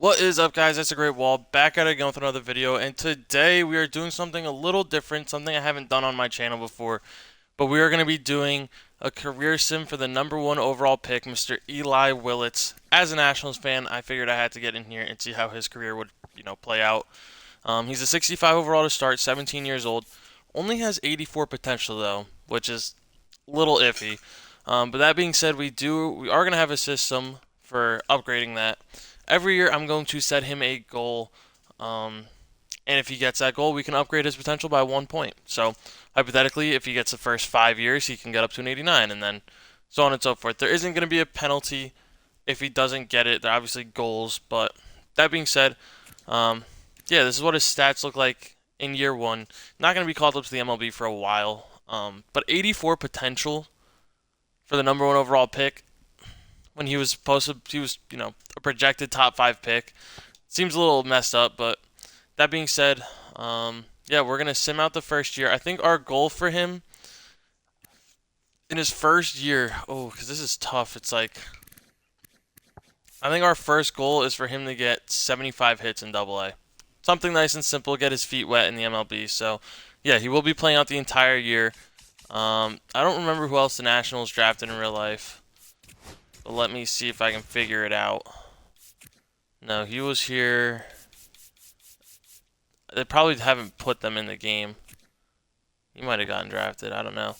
What is up, guys? It's TheGreatWall, back at it again with another video, and today we are doing something a little different, something I haven't done on my channel before, but we are going to be doing a career sim for the #1 overall pick, Mr. Eli Willits. As a Nationals fan, I figured I had to get in here and see how his career would, play out. He's a 65 overall to start, 17 years old, only has 84 potential though, which is a little iffy. But that being said, we are going to have a system for upgrading that. Every year, I'm going to set him a goal, and if he gets that goal, we can upgrade his potential by 1 point. So, hypothetically, if he gets the first 5 years, he can get up to an 89, and then so on and so forth. There isn't going to be a penalty if he doesn't get it. They're obviously goals, but that being said, yeah, this is what his stats look like in year one. Not going to be called up to the MLB for a while, but 84 potential for the #1 overall pick when he was supposed to, he was, a projected top 5 pick. Seems a little messed up, but that being said, yeah, we're going to sim out the first year. I think our goal for him in his first year, because this is tough, it's like, I think our first goal is for him to get 75 hits in AA. Something nice and simple, get his feet wet in the MLB. So, yeah, he will be playing out the entire year. I don't remember who else the Nationals drafted in real life. But let me see if I can figure it out. No, he was here. They probably haven't put them in the game. He might have gotten drafted. I don't know.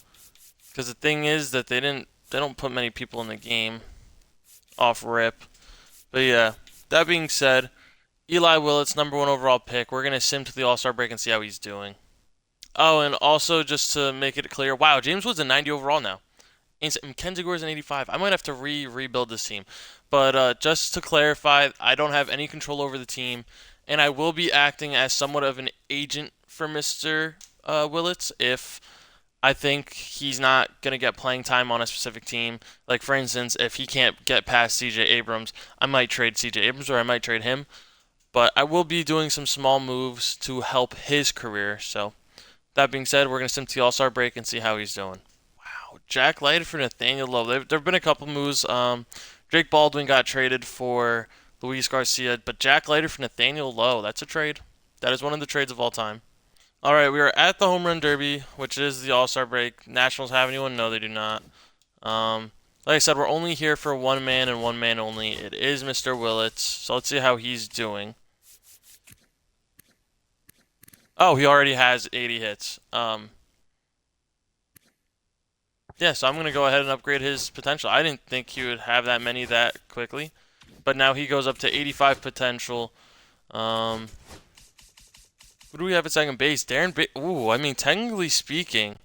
Because the thing is that they don't put many people in the game off rip. But yeah, that being said, Eli Willits, #1 overall pick. We're gonna sim to the All-Star break and see how he's doing. Oh, and also just to make it clear, wow, James Wood's a 90 overall now. Mackenzie Gore's an 85. I might have to rebuild this team. But just to clarify, I don't have any control over the team, and I will be acting as somewhat of an agent for Mr. Willits if I think he's not going to get playing time on a specific team. Like, for instance, if he can't get past CJ Abrams, I might trade CJ Abrams or I might trade him. But I will be doing some small moves to help his career. So, that being said, we're going to sim to the All-Star break and see how he's doing. Jack Leiter for Nathaniel Lowe. There have been a couple moves. Drake Baldwin got traded for Luis Garcia, but Jack Leiter for Nathaniel Lowe. That's a trade. That is one of the trades of all time. All right, we are at the Home Run Derby, which is the All-Star break. Nationals have anyone? No, they do not. Like I said, we're only here for one man and one man only. It is Mr. Willits, so let's see how he's doing. Oh, he already has 80 hits. Yeah, so I'm going to go ahead and upgrade his potential. I didn't think he would have that many that quickly. But now he goes up to 85 potential. Who do we have at second base? Ooh, I mean, technically speaking,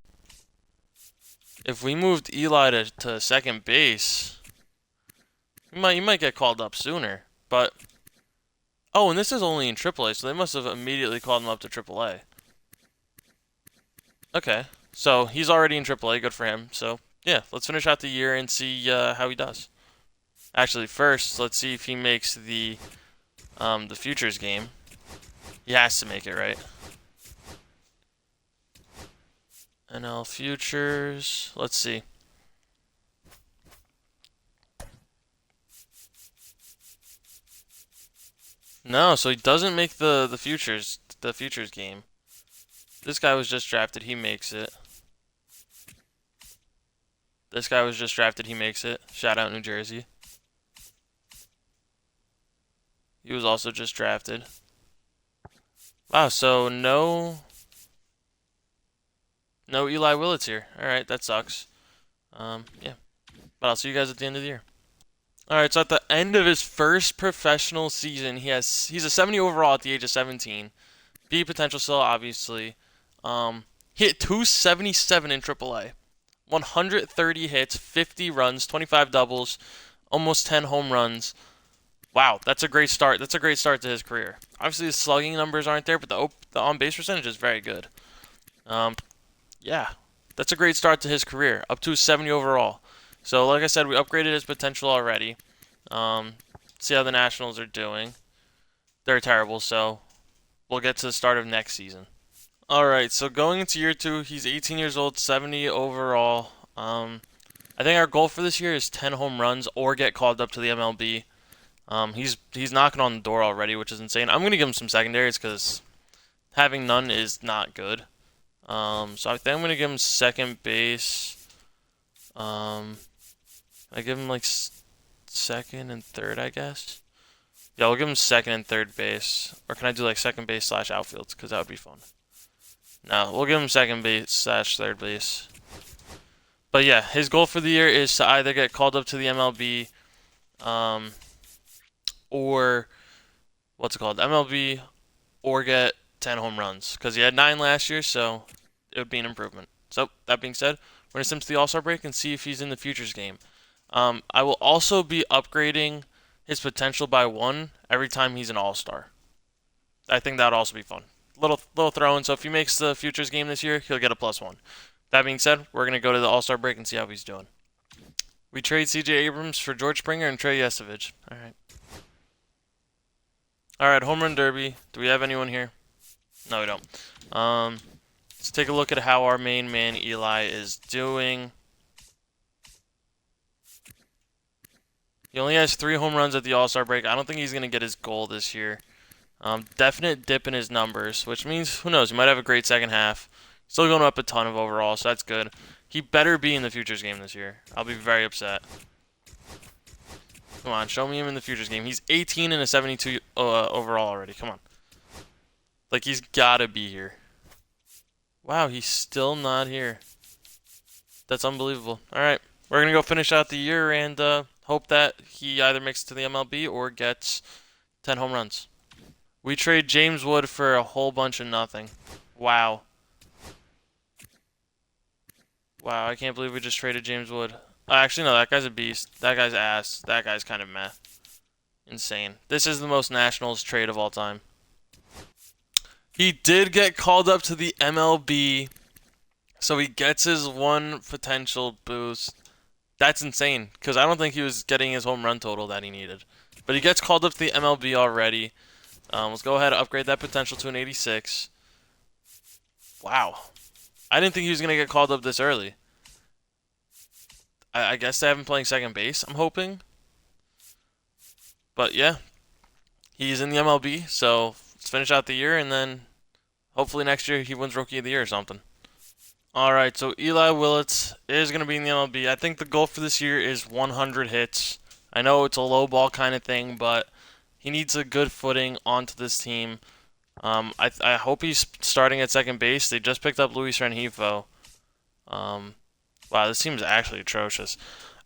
if we moved Eli to second base, he might get called up sooner. But, oh, and this is only in AAA, so they must have immediately called him up to AAA. Okay. So he's already in AAA. Good for him. So yeah, let's finish out the year and see how he does. Actually, first let's see if he makes the futures game. He has to make it, right? NL futures. Let's see. No, so he doesn't make the futures game. This guy was just drafted. He makes it. This guy was just drafted. He makes it. Shout out New Jersey. He was also just drafted. Wow, so no Eli Willits here. Alright, that sucks. Yeah. But I'll see you guys at the end of the year. Alright, so at the end of his first professional season, he's a 70 overall at the age of 17. B potential still, obviously. Hit 277 in AAA. 130 hits, 50 runs, 25 doubles, almost 10 home runs. Wow, that's a great start. That's a great start to his career. Obviously, the slugging numbers aren't there, but the on-base percentage is very good. Yeah, that's a great start to his career, up to 70 overall. So, like I said, we upgraded his potential already. See how the Nationals are doing. They're terrible, so we'll get to the start of next season. Alright, so going into year 2, he's 18 years old, 70 overall. I think our goal for this year is 10 home runs or get called up to the MLB. He's knocking on the door already, which is insane. I'm gonna give him some secondaries because having none is not good. So I think I'm gonna give him second base. I give him like second and third, I guess. Yeah, we'll give him second and third base. Or can I do like second base slash outfields? Because that would be fun. No, we'll give him second base slash third base. But yeah, his goal for the year is to either get called up to the MLB, or what's it called? MLB, or get 10 home runs. Because he had 9 last year, so it would be an improvement. So, that being said, we're going to sim to the All-Star break and see if he's in the Futures game. I will also be upgrading his potential by 1 every time he's an All-Star. I think that would also be fun. Little throw-in, so if he makes the Futures game this year, he'll get a +1. That being said, we're going to go to the All-Star break and see how he's doing. We trade C.J. Abrams for George Springer and Trey Yesovich. Alright. Alright, Home Run Derby. Do we have anyone here? No, we don't. Let's take a look at how our main man, Eli, is doing. He only has 3 home runs at the All-Star break. I don't think he's going to get his goal this year. Definite dip in his numbers, which means, who knows, he might have a great second half. Still going up a ton of overall, so that's good. He better be in the Futures game this year. I'll be very upset. Come on, show me him in the Futures game. He's 18 and a 72 overall already. Come on. Like, he's got to be here. Wow, he's still not here. That's unbelievable. Alright, we're going to go finish out the year and hope that he either makes it to the MLB or gets 10 home runs. We trade James Wood for a whole bunch of nothing. Wow. Wow, I can't believe we just traded James Wood. Actually, no, that guy's a beast. That guy's ass. That guy's kind of meh. Insane. This is the most Nationals trade of all time. He did get called up to the MLB, so he gets his 1 potential boost. That's insane, because I don't think he was getting his home run total that he needed. But he gets called up to the MLB already. Let's go ahead and upgrade that potential to an 86. Wow. I didn't think he was going to get called up this early. I guess they have him playing second base, I'm hoping. But yeah, he's in the MLB, so let's finish out the year, and then hopefully next year he wins Rookie of the Year or something. Alright, so Eli Willits is going to be in the MLB. I think the goal for this year is 100 hits. I know it's a low ball kind of thing, but he needs a good footing onto this team. I hope he's starting at second base. They just picked up Luis Rengifo. Wow, this team is actually atrocious.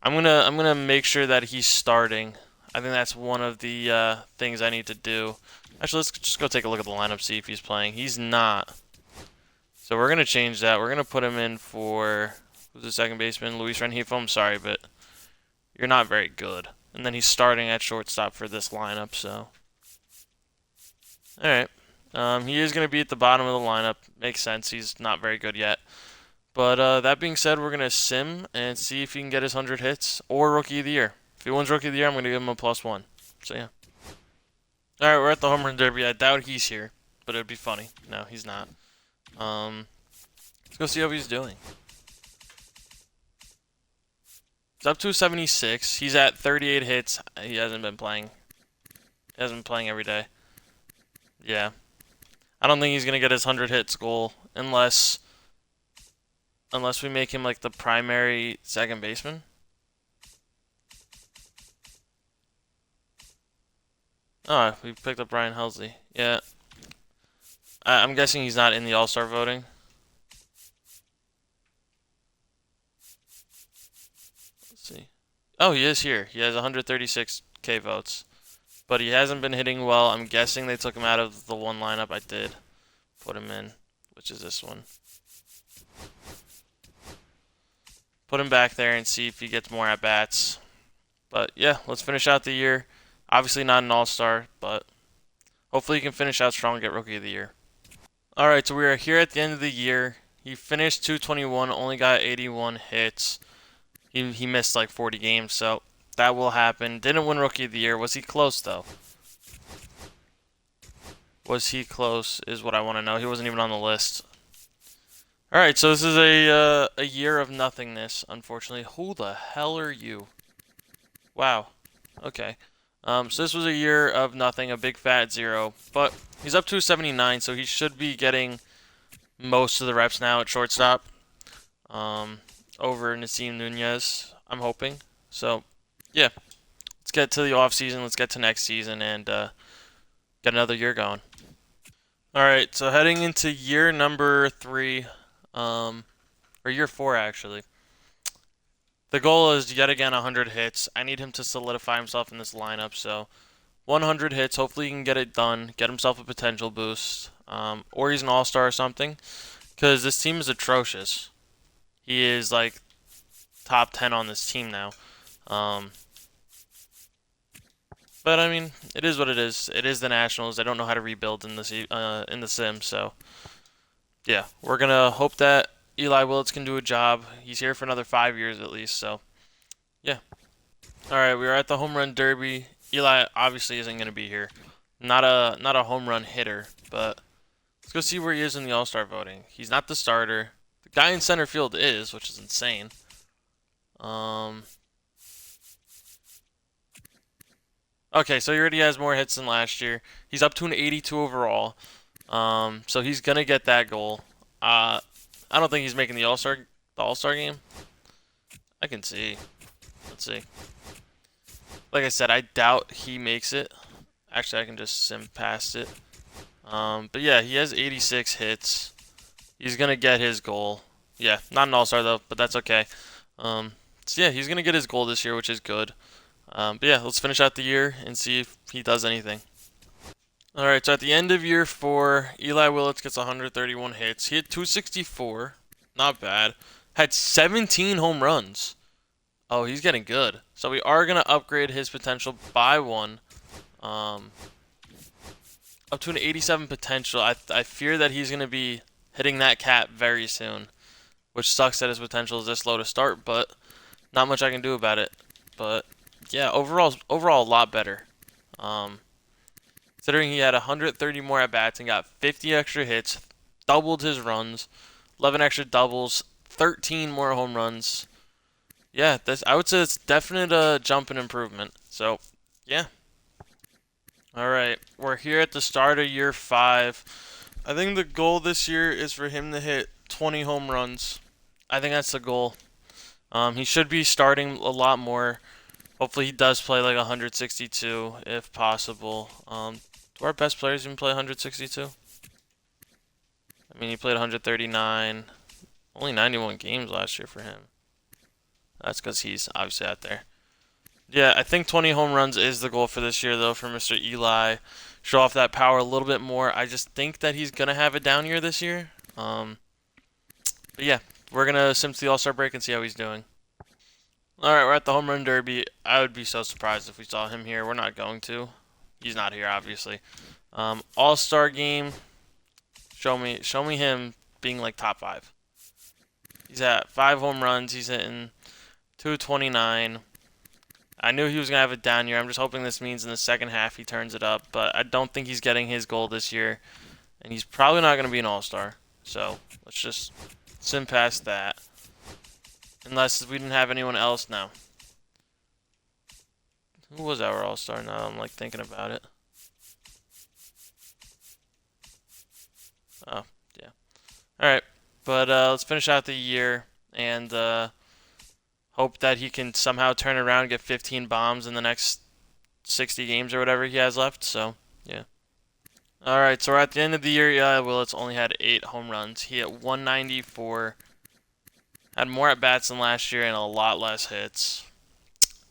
I'm gonna make sure that he's starting. I think that's one of the things I need to do. Actually, let's just go take a look at the lineup, see if he's playing. He's not. So we're gonna change that. We're gonna put him in for, who's the second baseman? Luis Rengifo. I'm sorry, but you're not very good. And then he's starting at shortstop for this lineup. So, all right. He is gonna be at the bottom of the lineup. Makes sense. He's not very good yet. But that being said, we're going to sim and see if he can get his 100 hits or Rookie of the Year. If he wins Rookie of the Year, I'm going to give him a +1. So, yeah. Alright, we're at the Home Run Derby. I doubt he's here, but it would be funny. No, he's not. Let's go see how he's doing. He's up to 76. He's at 38 hits. He hasn't been playing. He hasn't been playing every day. Yeah. I don't think he's going to get his 100 hits goal unless we make him like the primary second baseman. Oh, we picked up Brian Helsley. Yeah. I'm guessing he's not in the All-Star voting. Let's see. Oh, he is here. He has 136K votes. But he hasn't been hitting well. I'm guessing they took him out of the one lineup I did put him in, which is this one. Put him back there and see if he gets more at-bats. But yeah, let's finish out the year. Obviously not an all-star, but hopefully he can finish out strong and get Rookie of the Year. Alright, so we are here at the end of the year. He finished 221, only got 81 hits. He missed like 40 games, so that will happen. Didn't win Rookie of the Year. Was he close, though? Was he close is what I want to know. He wasn't even on the list. Alright, so this is a year of nothingness, unfortunately. Who the hell are you? Wow. Okay. So this was a year of nothing, a big fat 0. But he's up to 79, so he should be getting most of the reps now at shortstop. Over Nasim Nunez, I'm hoping. So, yeah, let's get to the off season. Let's get to next season and get another year going. All right, so heading into year number 3, or year 4 actually. The goal is yet again 100 hits. I need him to solidify himself in this lineup. So 100 hits. Hopefully he can get it done. Get himself a potential boost, or he's an all-star or something. Because this team is atrocious. He is like top 10 on this team now. Um, but I mean, it is what it is. It is the Nationals. I don't know how to rebuild in the sim. So yeah, we're gonna hope that Eli Willits can do a job. He's here for another 5 years at least. So yeah. All right, we are at the home run derby. Eli obviously isn't gonna be here. Not a home run hitter, but let's go see where he is in the All-Star voting. He's not the starter. The guy in center field is, which is insane. Okay, so he already has more hits than last year. He's up to an 82 overall. So he's gonna get that goal. I don't think he's making the All-Star game. I can see. Let's see. Like I said, I doubt he makes it. Actually, I can just sim past it. But yeah, he has 86 hits. He's gonna get his goal. Yeah, not an all-star though, but that's okay. So yeah, he's gonna get his goal this year, which is good. But yeah, let's finish out the year and see if he does anything. All right, so at the end of year 4, Eli Willits gets 131 hits. He had 264, not bad. Had 17 home runs. Oh, he's getting good. So we are gonna upgrade his potential by 1. Up to an 87 potential. I fear that he's gonna be hitting that cap very soon, which sucks that his potential is this low to start, but not much I can do about it. But yeah, overall a lot better. Considering he had 130 more at bats and got 50 extra hits, doubled his runs, 11 extra doubles, 13 more home runs. Yeah, I would say it's definite jump and improvement. So yeah. All right, we're here at the start of year 5. I think the goal this year is for him to hit 20 home runs. I think that's the goal. He should be starting a lot more. Hopefully he does play like 162 if possible. Do our best players even play 162? I mean, he played 139. Only 91 games last year for him. That's because he's obviously out there. Yeah, I think 20 home runs is the goal for this year, though, for Mr. Eli. Show off that power a little bit more. I just think that he's going to have a down year this year. But yeah, we're going to sim to the All-Star break and see how he's doing. All right, we're at the home run derby. I would be so surprised if we saw him here. We're not going to. He's not here, obviously. All-Star game. Show me him being like top 5. He's at 5 home runs. He's hitting 229. I knew he was going to have a down year. I'm just hoping this means in the second half he turns it up. But I don't think he's getting his goal this year. And he's probably not going to be an all-star. So let's just sim past that. Unless we didn't have anyone else now. Who was our all-star now? I'm like thinking about it. Oh, yeah. Alright. But let's finish out the year. And hope that he can somehow turn around and get 15 bombs in the next 60 games or whatever he has left. So, yeah. Alright, so we're at the end of the year. Eli Willits only had 8 home runs. He hit 194. Had more at-bats than last year and a lot less hits.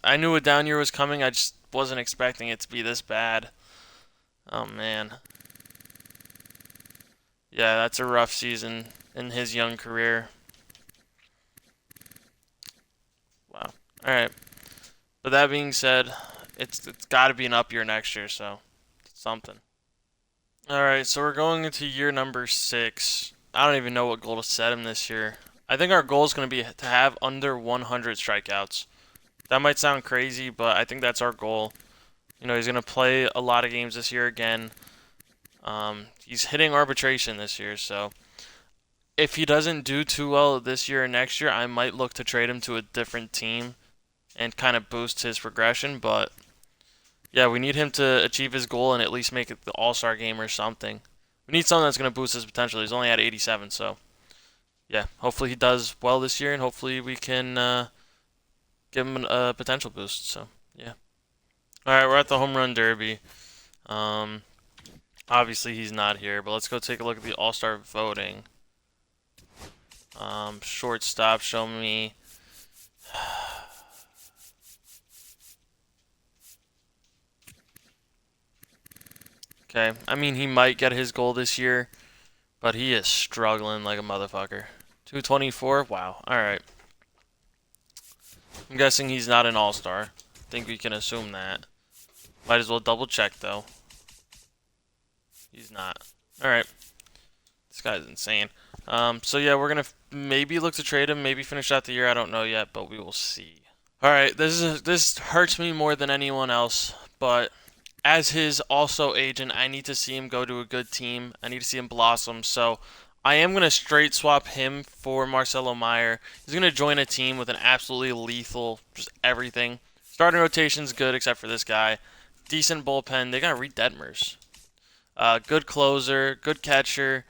I knew a down year was coming. I just wasn't expecting it to be this bad. Oh, man. Yeah, that's a rough season in his young career. Wow. Alright. But that being said, it's got to be an up year next year, so something. Alright, so we're going into year number 6. I don't even know what goal to set him this year. I think our goal is going to be to have under 100 strikeouts. That might sound crazy, but I think that's our goal. You know, he's going to play a lot of games this year again. He's hitting arbitration this year, so if he doesn't do too well this year or next year, I might look to trade him to a different team and kind of boost his progression, but Yeah, we need him to achieve his goal and at least make it the All-Star game or something. We need something that's going to boost his potential. He's only at 87, so yeah, hopefully he does well this year, and hopefully we can give him a potential boost. So yeah. All right, we're at the home run derby. Um, Obviously he's not here, but let's go take a look at the All-Star voting. Shortstop, show me. Okay, I mean he might get his goal this year, but he is struggling like a motherfucker. 224. Wow. All right. I'm guessing he's not an all-star. I think we can assume that. Might as well double check, though. He's not. Alright. This guy's insane. So yeah, we're going to maybe look to trade him, maybe finish out the year. I don't know yet, but we will see. Alright, this hurts me more than anyone else, but as his also agent, I need to see him go to a good team. I need to see him blossom, so I am going to straight swap him for Marcelo Meyer. He's going to join a team with an absolutely lethal, just everything. Starting rotation's good except for this guy. Decent bullpen. They got Reed Detmers. Good closer, good catcher.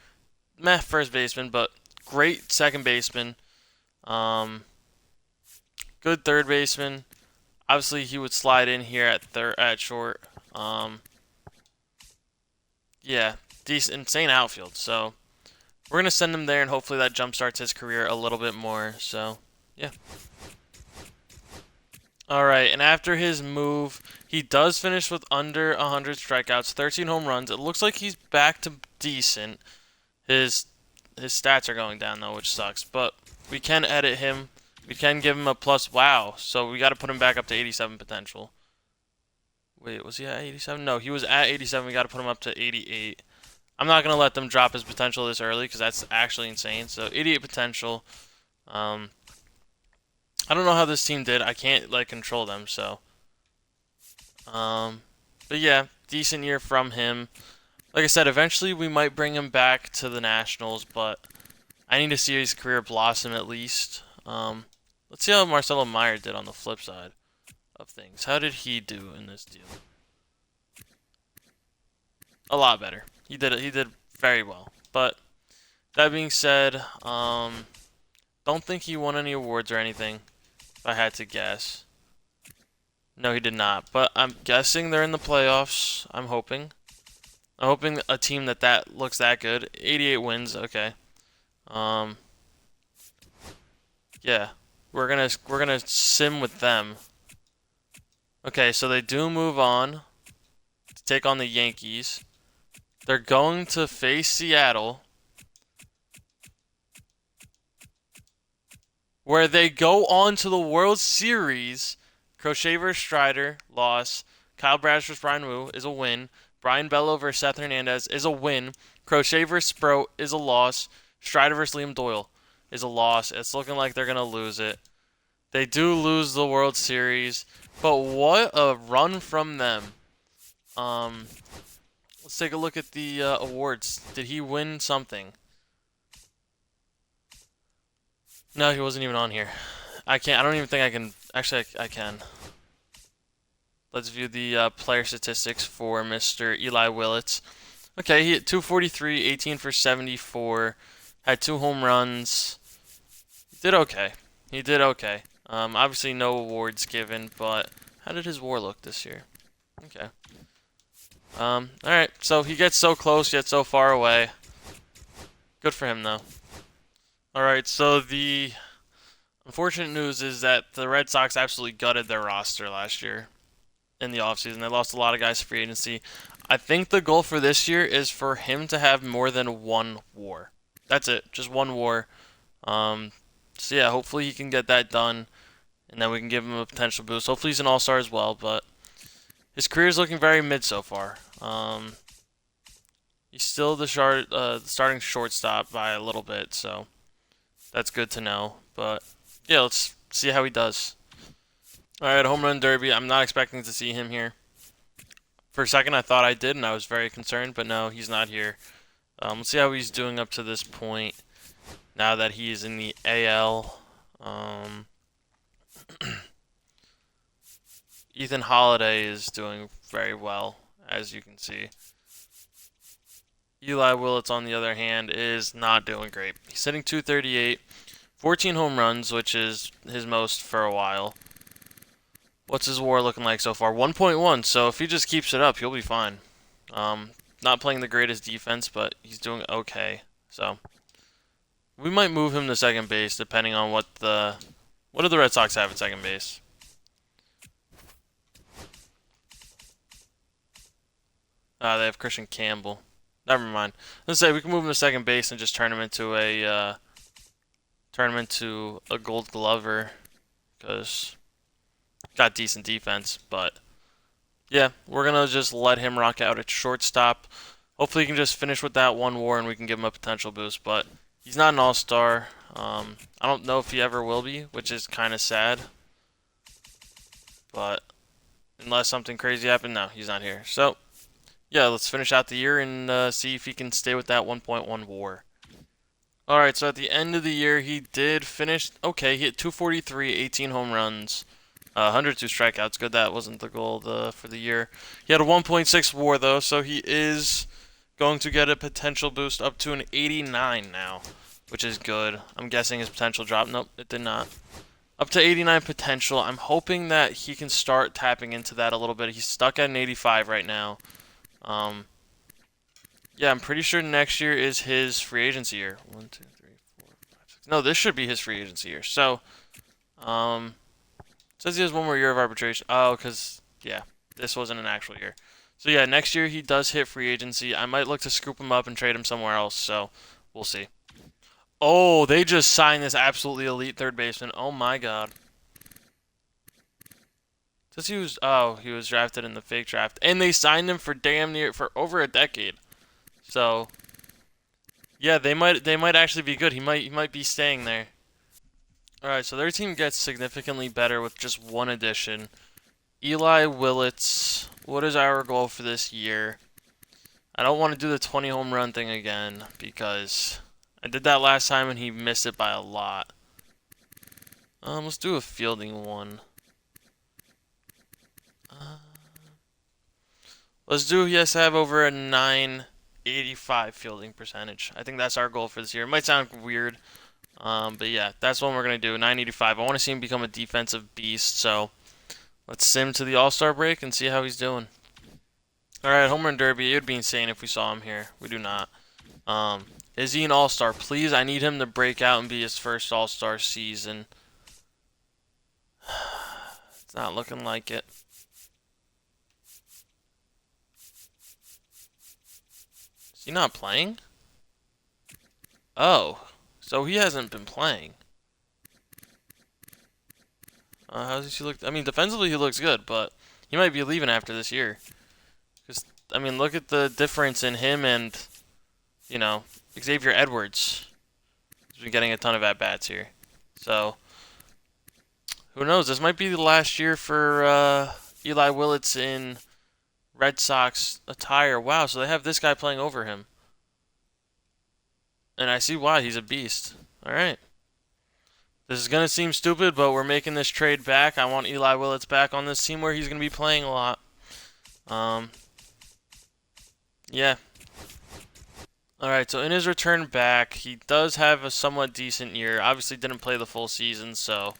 Meh, first baseman, but great second baseman. Good third baseman. Obviously, he would slide in here at short. Yeah, decent, insane outfield. So we're gonna send him there, and hopefully that jumpstarts his career a little bit more. So yeah. All right, and after his move, he does finish with under 100 strikeouts, 13 home runs. It looks like he's back to decent. His stats are going down though, which sucks. But we can edit him. We can give him a plus. Wow. So we got to put him back up to 87 potential. Wait, was he at 87? No, he was at 87. We got to put him up to 88. I'm not gonna let them drop his potential this early because that's actually insane. So 88 potential. I don't know how this team did. I can't like control them. So, but yeah, decent year from him. Like I said, eventually we might bring him back to the Nationals, but I need to see his career blossom at least. Let's see how Marcelo Meyer did on the flip side of things. How did he do in this deal? A lot better. He did very well. But that being said, don't think he won any awards or anything, if I had to guess. No, he did not. But I'm guessing they're in the playoffs. I'm hoping. I'm hoping a team that looks that good. 88 wins. Okay. Yeah. We're gonna sim with them. Okay, so they do move on to take on the Yankees. They're going to face Seattle, where they go on to the World Series. Crochet versus Strider, loss. Kyle Bradish versus Brian Wu is a win. Brian Bello versus Seth Hernandez is a win. Crochet versus Sproat is a loss. Strider versus Liam Doyle is a loss. It's looking like they're going to lose it. They do lose the World Series, but what a run from them. Let's take a look at the awards. Did he win something? No, he wasn't even on here. I can't. I don't even think I can. Actually, I can. Let's view the player statistics for Mr. Eli Willits. Okay, he hit 243, 18 for 74, had 2 home runs. He did okay. He did okay. Obviously no awards given, but how did his WAR look this year? Okay. Alright, so he gets so close yet so far away. Good for him, though. Alright, so the unfortunate news is that the Red Sox absolutely gutted their roster last year in the offseason. They lost a lot of guys to free agency. I think the goal for this year is for him to have more than 1 WAR. That's it, just 1 WAR. So yeah, hopefully he can get that done, and then we can give him a potential boost. Hopefully he's an all-star as well, but his career is looking very mid so far. He's still the starting shortstop by a little bit, so that's good to know. But yeah, let's see how he does. Alright, home run derby. I'm not expecting to see him here. For a second I thought I did, and I was very concerned, but no, he's not here. Let's see how he's doing up to this point, now that he is in the AL. Ethan Holiday is doing very well, as you can see. Eli Willits, on the other hand, is not doing great. He's hitting 238, 14 home runs, which is his most for a while. What's his WAR looking like so far? 1.1, so if he just keeps it up, he'll be fine. Not playing the greatest defense, but he's doing okay. So we might move him to second base, depending on what do the Red Sox have at second base. They have Christian Campbell. Never mind. Let's say we can move him to second base and just turn him into a Gold Glover, because got decent defense. But yeah, we're gonna just let him rock out at shortstop. Hopefully, he can just finish with that one WAR and we can give him a potential boost. But he's not an all-star. I don't know if he ever will be, which is kind of sad. But unless something crazy happened, no, he's not here. So yeah, let's finish out the year and see if he can stay with that 1.1 WAR. Alright, so at the end of the year, he did finish okay. He hit 243, 18 home runs, 102 strikeouts. Good, that wasn't the goal for the year. He had a 1.6 WAR, though, so he is going to get a potential boost up to an 89 now, which is good. I'm guessing his potential dropped. Nope, it did not. Up to 89 potential. I'm hoping that he can start tapping into that a little bit. He's stuck at an 85 right now. Yeah, I'm pretty sure next year is his free agency year. 1, 2, 3, 4, 5, 6. No, this should be his free agency year. So, says he has one more year of arbitration. Oh, because, yeah, this wasn't an actual year. So, yeah, next year he does hit free agency. I might look to scoop him up and trade him somewhere else. So, we'll see. Oh, they just signed this absolutely elite third baseman. Oh, my God. Says he was drafted in the fake draft. And they signed him for for over a decade. So, yeah, they might actually be good. He might be staying there. All right, so their team gets significantly better with just one addition. Eli Willits. What is our goal for this year? I don't want to do the 20 home run thing again because I did that last time and he missed it by a lot. Let's do a fielding one. Let's do he has to have over a 985 fielding percentage. I think that's our goal for this year. It might sound weird, but yeah, that's what we're going to do, 985. I want to see him become a defensive beast, so let's sim to the All-Star break and see how he's doing. Alright, Home Run Derby. It would be insane if we saw him here. We do not. Is he an All-Star? Please, I need him to break out and be his first All-Star season. It's not looking like it. Is he not playing? Oh, so he hasn't been playing. How does he look? I mean, defensively he looks good, but he might be leaving after this year. Because, I mean, look at the difference in him and, you know, Xavier Edwards. He's been getting a ton of at-bats here. So, who knows? This might be the last year for Eli Willits in Red Sox attire. Wow, so they have this guy playing over him. And I see why. He's a beast. Alright. This is going to seem stupid, but we're making this trade back. I want Eli Willits back on this team where he's going to be playing a lot. Yeah. Alright, so in his return back, he does have a somewhat decent year. Obviously didn't play the full season, so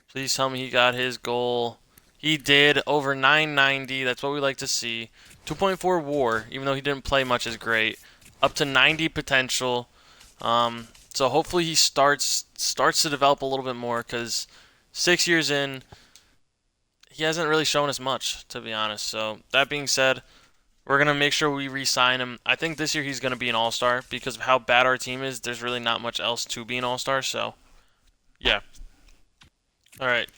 please tell me he got his goal. He did, over 990. That's what we like to see. 2.4 WAR, even though he didn't play much, is great. Up to 90 potential. So hopefully he starts to develop a little bit more, because 6 years in, he hasn't really shown us much, to be honest. So that being said, we're going to make sure we re-sign him. I think this year he's going to be an all-star because of how bad our team is. There's really not much else to be an all-star, so yeah. All right.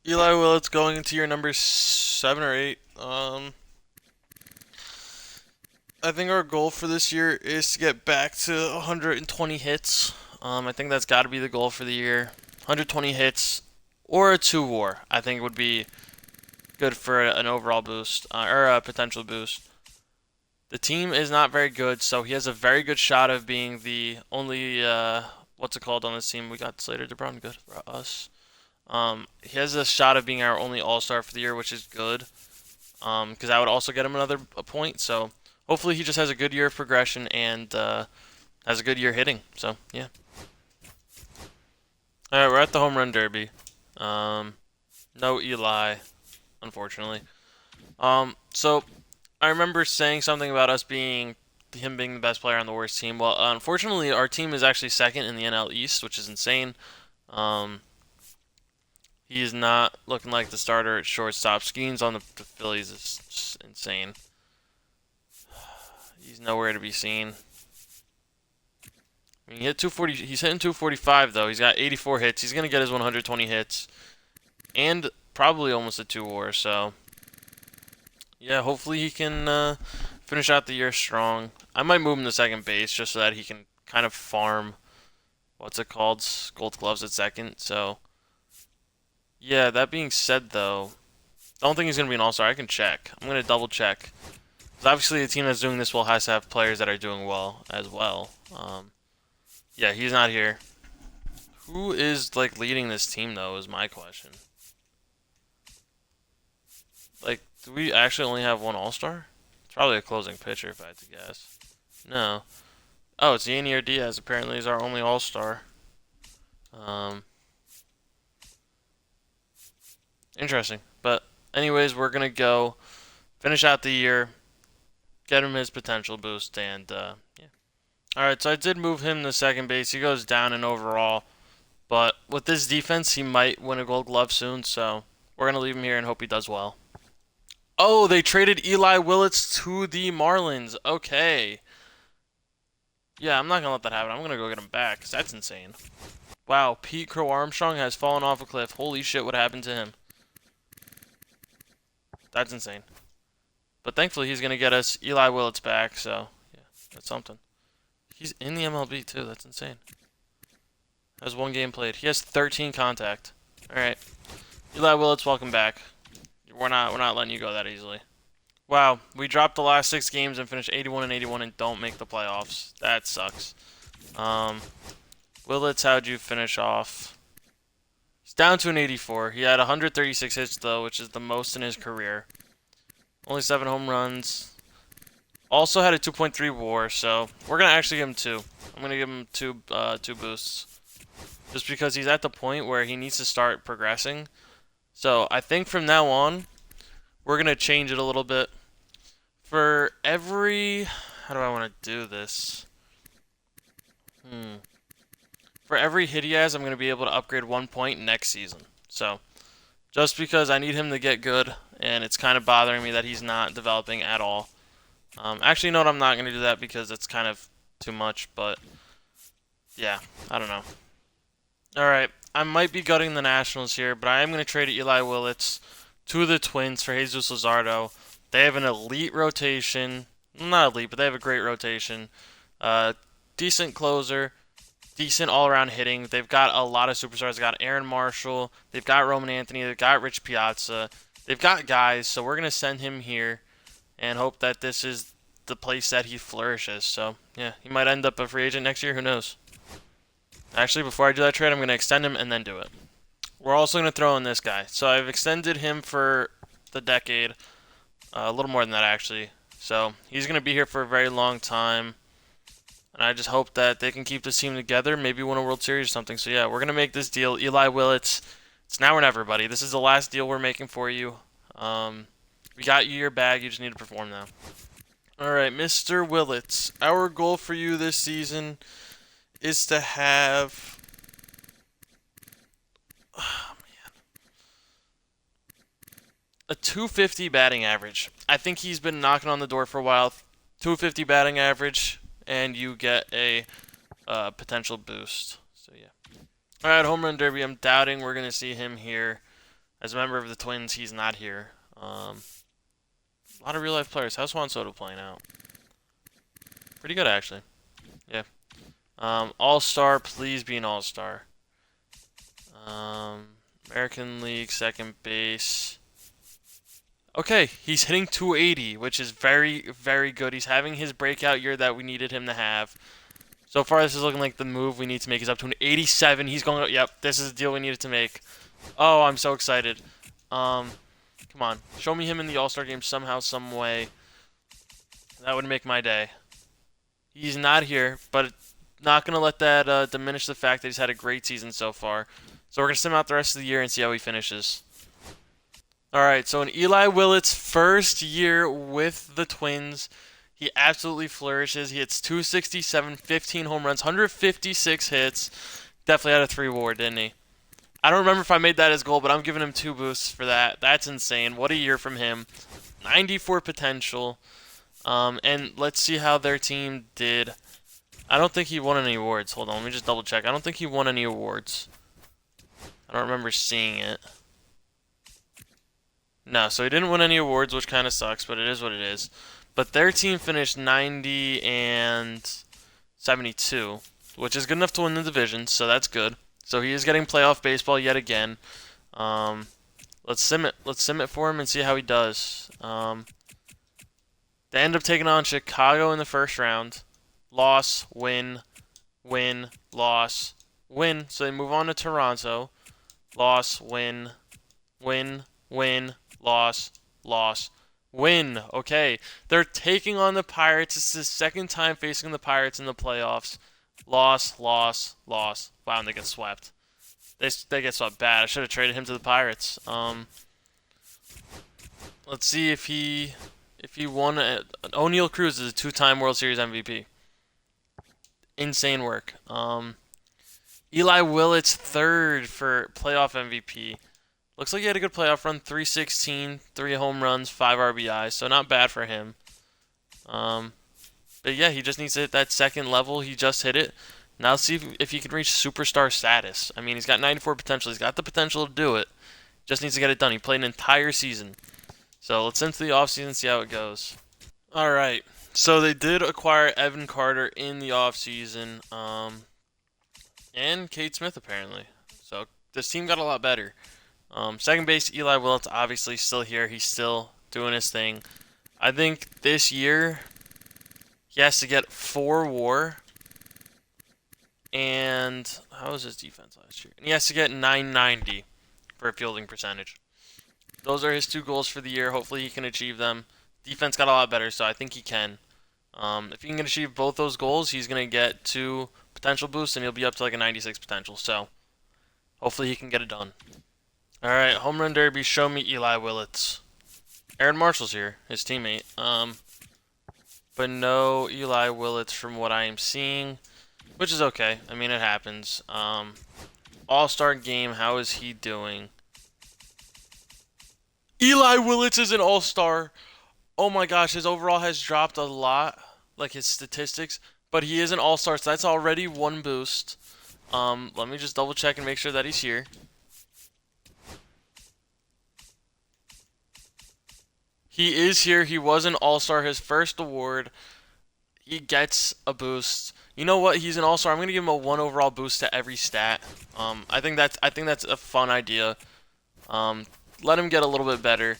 Eli Willits going into your number 7 or 8. I think our goal for this year is to get back to 120 hits. I think that's got to be the goal for the year. 120 hits or a 2 WAR. I think would be good for an overall boost or a potential boost. The team is not very good, so he has a very good shot of being the only what's it called on this team? We got Slater DeBron, good for us. He has a shot of being our only all-star for the year, which is good. because that would also get him another point. So hopefully he just has a good year of progression and has a good year hitting. So yeah. All right, we're at the home run derby. No Eli, unfortunately. So I remember saying something about us being him being the best player on the worst team. Well, unfortunately, our team is actually second in the NL East, which is insane. Um, he is not looking like the starter at shortstop. Skeens on the Phillies is just insane. He's nowhere to be seen. I mean, he hit 240. He's hitting 245 though. He's got 84 hits. He's gonna get his 120 hits, and probably almost a 2 WAR. So yeah, hopefully he can finish out the year strong. I might move him to second base just so that he can kind of farm. What's it called? Gold Gloves at second. So yeah. That being said, though, I don't think he's gonna be an all-star. I can check. I'm gonna double check. Because obviously, a team that's doing this well has to have players that are doing well as well. Yeah, he's not here. Who is like leading this team though? Is my question. Like, do we actually only have one all-star? It's probably a closing pitcher if I had to guess. No. Oh, it's Yanier Diaz. Apparently, is our only all-star. Um, Interesting. But anyways, we're gonna go finish out the year, get him his potential boost, and yeah. All right, so I did move him to second base. He goes down in overall, but with this defense, he might win a Gold Glove soon. So we're gonna leave him here and hope he does well. Oh, they traded Eli Willits to the Marlins. Okay. Yeah, I'm not gonna let that happen. I'm gonna go get him back, 'cause that's insane. Wow, Pete Crow Armstrong has fallen off a cliff. Holy shit, what happened to him? That's insane. But thankfully, he's gonna get us Eli Willits back. So yeah, that's something. He's in the MLB too. That's insane. Has 1 game played. He has 13 contact. All right, Eli Willits, welcome back. We're not letting you go that easily. Wow, we dropped the last 6 games and finished 81 and 81 and don't make the playoffs. That sucks. Willits, how'd you finish off? He's down to an 84. He had 136 hits though, which is the most in his career. Only 7 home runs. Also had a 2.3 WAR, so we're gonna actually give him 2. I'm gonna give him two boosts, just because he's at the point where he needs to start progressing. So I think from now on, we're gonna change it a little bit. For every, how do I want to do this? For every hit he has, I'm gonna be able to upgrade 1 point next season. So just because I need him to get good, and it's kind of bothering me that he's not developing at all. Actually, no, I'm not going to do that because it's kind of too much, but yeah, I don't know. Alright, I might be gutting the Nationals here, but I am going to trade Eli Willits to the Twins for Jesus Luzardo. They have an elite rotation. Not elite, but they have a great rotation. Decent closer, decent all-around hitting. They've got a lot of superstars. They've got Aaron Marshall. They've got Roman Anthony. They've got Rich Piazza. They've got guys, so we're going to send him here and hope that this is the place that he flourishes. So, yeah, he might end up a free agent next year. Who knows? Actually, before I do that trade, I'm going to extend him and then do it. We're also going to throw in this guy. So I've extended him for the decade. A little more than that, actually. So he's going to be here for a very long time. And I just hope that they can keep this team together, maybe win a World Series or something. So, yeah, we're going to make this deal. Eli Willits, it's now or never, buddy. This is the last deal we're making for you. We got you your bag. You just need to perform now. All right, Mr. Willits. Our goal for you this season is to have... Oh, man. A 250 batting average. I think he's been knocking on the door for a while. 250 batting average, and you get a potential boost. So, yeah. All right, Home Run Derby. I'm doubting we're going to see him here. As a member of the Twins, he's not here. A lot of real-life players. How's Juan Soto playing out? Pretty good, actually. Yeah. All-Star, please be an All-Star. American League, second base. Okay, he's hitting 280, which is very, very good. He's having his breakout year that we needed him to have. So far, this is looking like the move we need to make is up to an 87. He's going, yep, this is the deal we needed to make. Oh, I'm so excited. Can Come on. Show me him in the All-Star game somehow, some way. That would make my day. He's not here, but not going to let that diminish the fact that he's had a great season so far. So we're going to sim out the rest of the year and see how he finishes. Alright, so in Eli Willits' first year with the Twins, he absolutely flourishes. He hits 267, 15 home runs, 156 hits. Definitely had a 3-WAR, didn't he? I don't remember if I made that his goal, but I'm giving him 2 boosts for that. That's insane. What a year from him. 94 potential. And let's see how their team did. I don't think he won any awards. Hold on, let me just double check. I don't think he won any awards. I don't remember seeing it. No, so he didn't win any awards, which kind of sucks, but it is what it is. But their team finished 90 and 72, which is good enough to win the division, so that's good. So he is getting playoff baseball yet again. Let's sim it. Let's sim it for him and see how he does. They end up taking on Chicago in the first round. Loss, win, win, loss, win. So they move on to Toronto. Loss, win, win, win, loss, loss, win. Okay, they're taking on the Pirates. It's the second time facing the Pirates in the playoffs. Loss, loss, loss. Wow, and they get swept. They get swept bad. I should have traded him to the Pirates. Let's see if he won. O'Neal Cruz is a 2-time World Series MVP. Insane work. Eli Willits third for playoff MVP. Looks like he had a good playoff run. 316, 3 home runs, 5 RBIs. So not bad for him. But yeah, he just needs to hit that second level. He just hit it. Now let's see if he can reach superstar status. I mean, he's got 94 potential. He's got the potential to do it. Just needs to get it done. He played an entire season. So let's into the offseason and see how it goes. All right. So they did acquire Evan Carter in the offseason. And Cade Smith, apparently. So this team got a lot better. Second base, Eli Willits, obviously still here. He's still doing his thing. I think this year he has to get 4 WAR. And how was his defense last year? And he has to get 990 for a fielding percentage. Those are his 2 goals for the year. Hopefully he can achieve them. Defense got a lot better, so I think he can. If he can achieve both those goals, he's going to get 2 potential boosts, and he'll be up to like a 96 potential. So hopefully he can get it done. All right, home run derby. Show me Eli Willits. Aaron Marshall's here, his teammate. But no Eli Willits from what I am seeing, which is okay. I mean, it happens. All-Star game. How is he doing? Eli Willits is an all-star. Oh my gosh, his overall has dropped a lot, like his statistics, but he is an all-star, so that's already 1 boost. Let me just double check and make sure that he's here. He is here. He was an all-star, his first award. He gets a boost. You know what? He's an all-star. I'm gonna give him a 1 overall boost to every stat. I think that's a fun idea. Let him get a little bit better.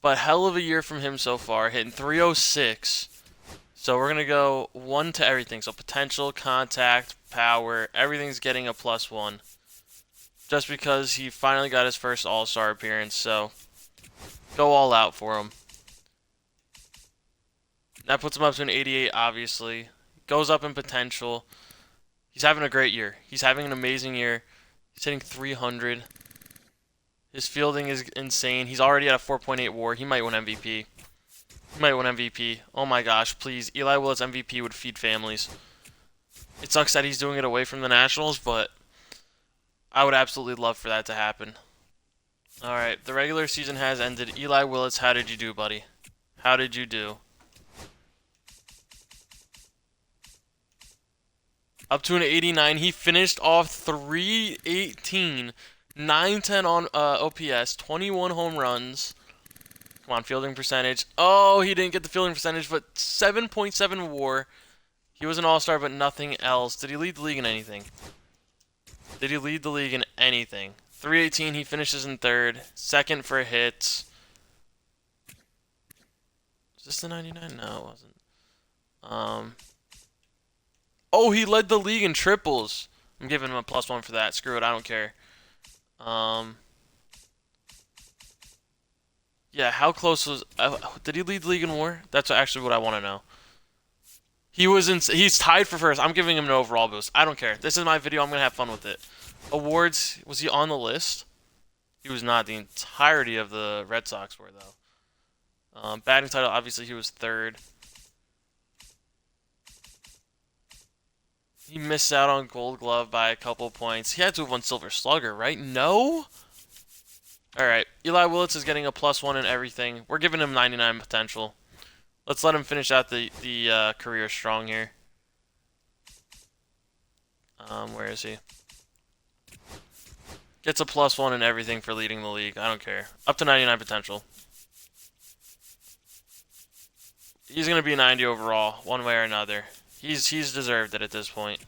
But hell of a year from him so far, hitting 306. So we're going to go 1 to everything. So potential, contact, power, everything's getting a +1. Just because he finally got his first All-Star appearance. So go all out for him. That puts him up to an 88, obviously. Goes up in potential. He's having a great year. He's having an amazing year. He's hitting 300. His fielding is insane. He's already at a 4.8 WAR. He might win MVP. He might win MVP. Oh my gosh, please. Eli Willits MVP would feed families. It sucks that he's doing it away from the Nationals, but I would absolutely love for that to happen. Alright, the regular season has ended. Eli Willits, how did you do, buddy? How did you do? Up to an 89. He finished off 318. 910 on OPS, 21 home runs. Come on, fielding percentage. Oh, he didn't get the fielding percentage, but 7.7 WAR. He was an all-star, but nothing else. Did he lead the league in anything? Did he lead the league in anything? 318, he finishes in 3rd. 2nd for hits. Is this the 99? No, it wasn't. Oh, he led the league in triples. I'm giving him a +1 for that. Screw it, I don't care. Yeah, how close was? Did he lead the league in WAR? That's actually what I want to know. He was in. He's tied for first. I'm giving him an overall boost. I don't care. This is my video. I'm gonna have fun with it. Awards. Was he on the list? He was not. The entirety of the Red Sox were though. Batting title. Obviously, he was third. He missed out on Gold Glove by a couple points. He had to have won Silver Slugger, right? No. All right. Eli Willits is getting a +1 in everything. We're giving him 99 potential. Let's let him finish out the career strong here. Where is he? Gets a +1 in everything for leading the league. I don't care. Up to 99 potential. He's gonna be 90 overall, one way or another. He's deserved it at this point.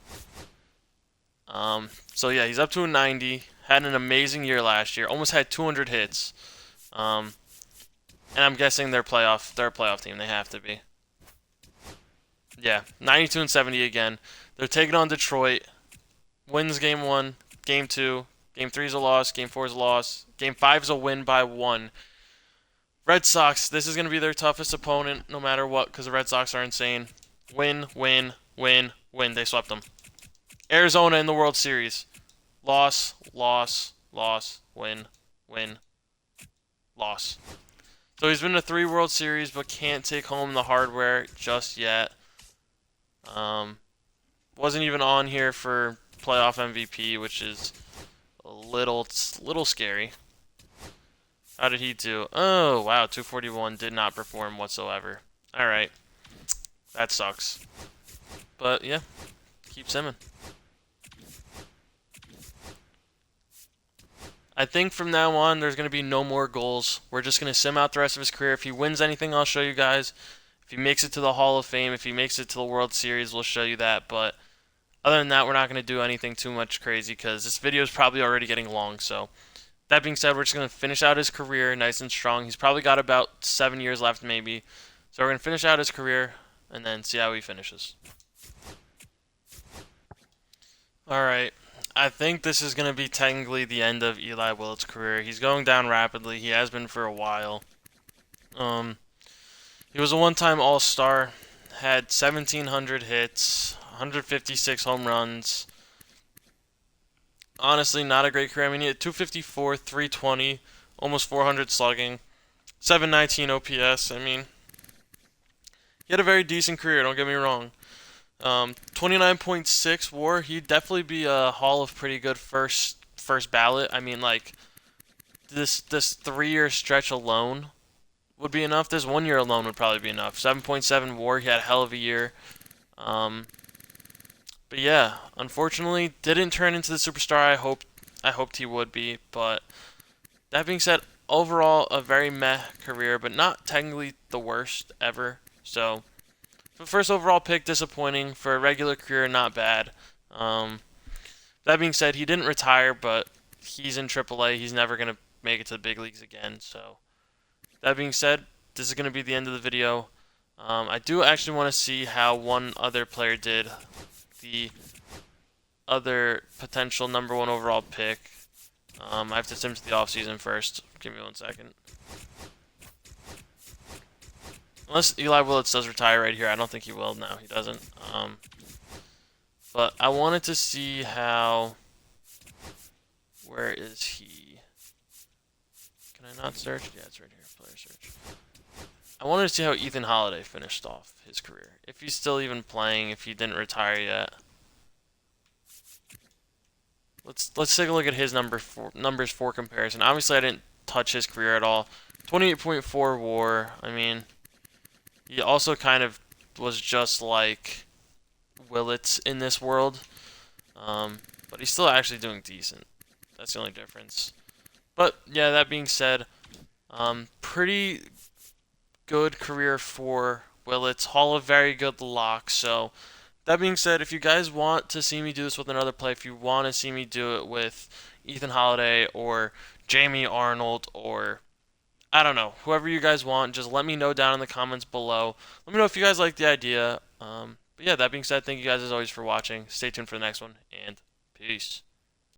So yeah, he's up to a 90. Had an amazing year last year. Almost had 200 hits. And I'm guessing they're a playoff team. They have to be. Yeah, 92 and 70 again. They're taking on Detroit. Wins game 1, game 2, game 3 is a loss, game 4 is a loss, game 5 is a win by 1. Red Sox, this is going to be their toughest opponent no matter what because the Red Sox are insane. Win, win, win, win. They swept them. Arizona in the World Series. Loss, loss, loss, win, win, loss. So he's been to 3 World Series but can't take home the hardware just yet. Wasn't even on here for playoff MVP, which is a little scary. How did he do? Oh, wow, 241 did not perform whatsoever. All right. That sucks. But, yeah, keep simming. I think from now on, there's going to be no more goals. We're just going to sim out the rest of his career. If he wins anything, I'll show you guys. If he makes it to the Hall of Fame, if he makes it to the World Series, we'll show you that. But other than that, we're not going to do anything too much crazy because this video is probably already getting long. So that being said, we're just going to finish out his career nice and strong. He's probably got about 7 years left maybe. So we're going to finish out his career and then see how he finishes. Alright, I think this is going to be technically the end of Eli Willits' career. He's going down rapidly. He has been for a while. He was a one-time All-Star, had 1,700 hits, 156 home runs. Honestly, not a great career. I mean, he had 254, 320, almost 400 slugging, 719 OPS. I mean, he had a very decent career, don't get me wrong. 29.6 WAR. He'd definitely be a Hall of pretty good first ballot. I mean, like this 3-year stretch alone would be enough. This 1 year alone would probably be enough. 7.7 WAR. He had a hell of a year. But yeah, unfortunately, didn't turn into the superstar I hoped he would be. But that being said, overall a very meh career, but not technically the worst ever. So. For first overall pick, disappointing. For a regular career, not bad. That being said, he didn't retire, but he's in AAA. He's never going to make it to the big leagues again. So, that being said, this is going to be the end of the video. I do actually want to see how one other player did. The other potential #1 overall pick. I have to sim to the offseason first. Give me 1 second. Unless Eli Willits does retire right here. I don't think he will. No, he doesn't. But I wanted to see how... Where is he? Can I not search? Yeah, it's right here. Player search. I wanted to see how Ethan Holiday finished off his career. If he's still even playing, if he didn't retire yet. Let's take a look at his numbers for comparison. Obviously, I didn't touch his career at all. 28.4 WAR. I mean... He also kind of was just like Willits in this world. But he's still actually doing decent. That's the only difference. But, yeah, that being said, pretty good career for Willits. Hall of very good luck. So, that being said, if you guys want to see me do this with another play, if you want to see me do it with Ethan Holiday or Jamie Arnold or... I don't know. Whoever you guys want, just let me know down in the comments below. Let me know if you guys like the idea. But yeah, that being said, thank you guys as always for watching. Stay tuned for the next one, and peace.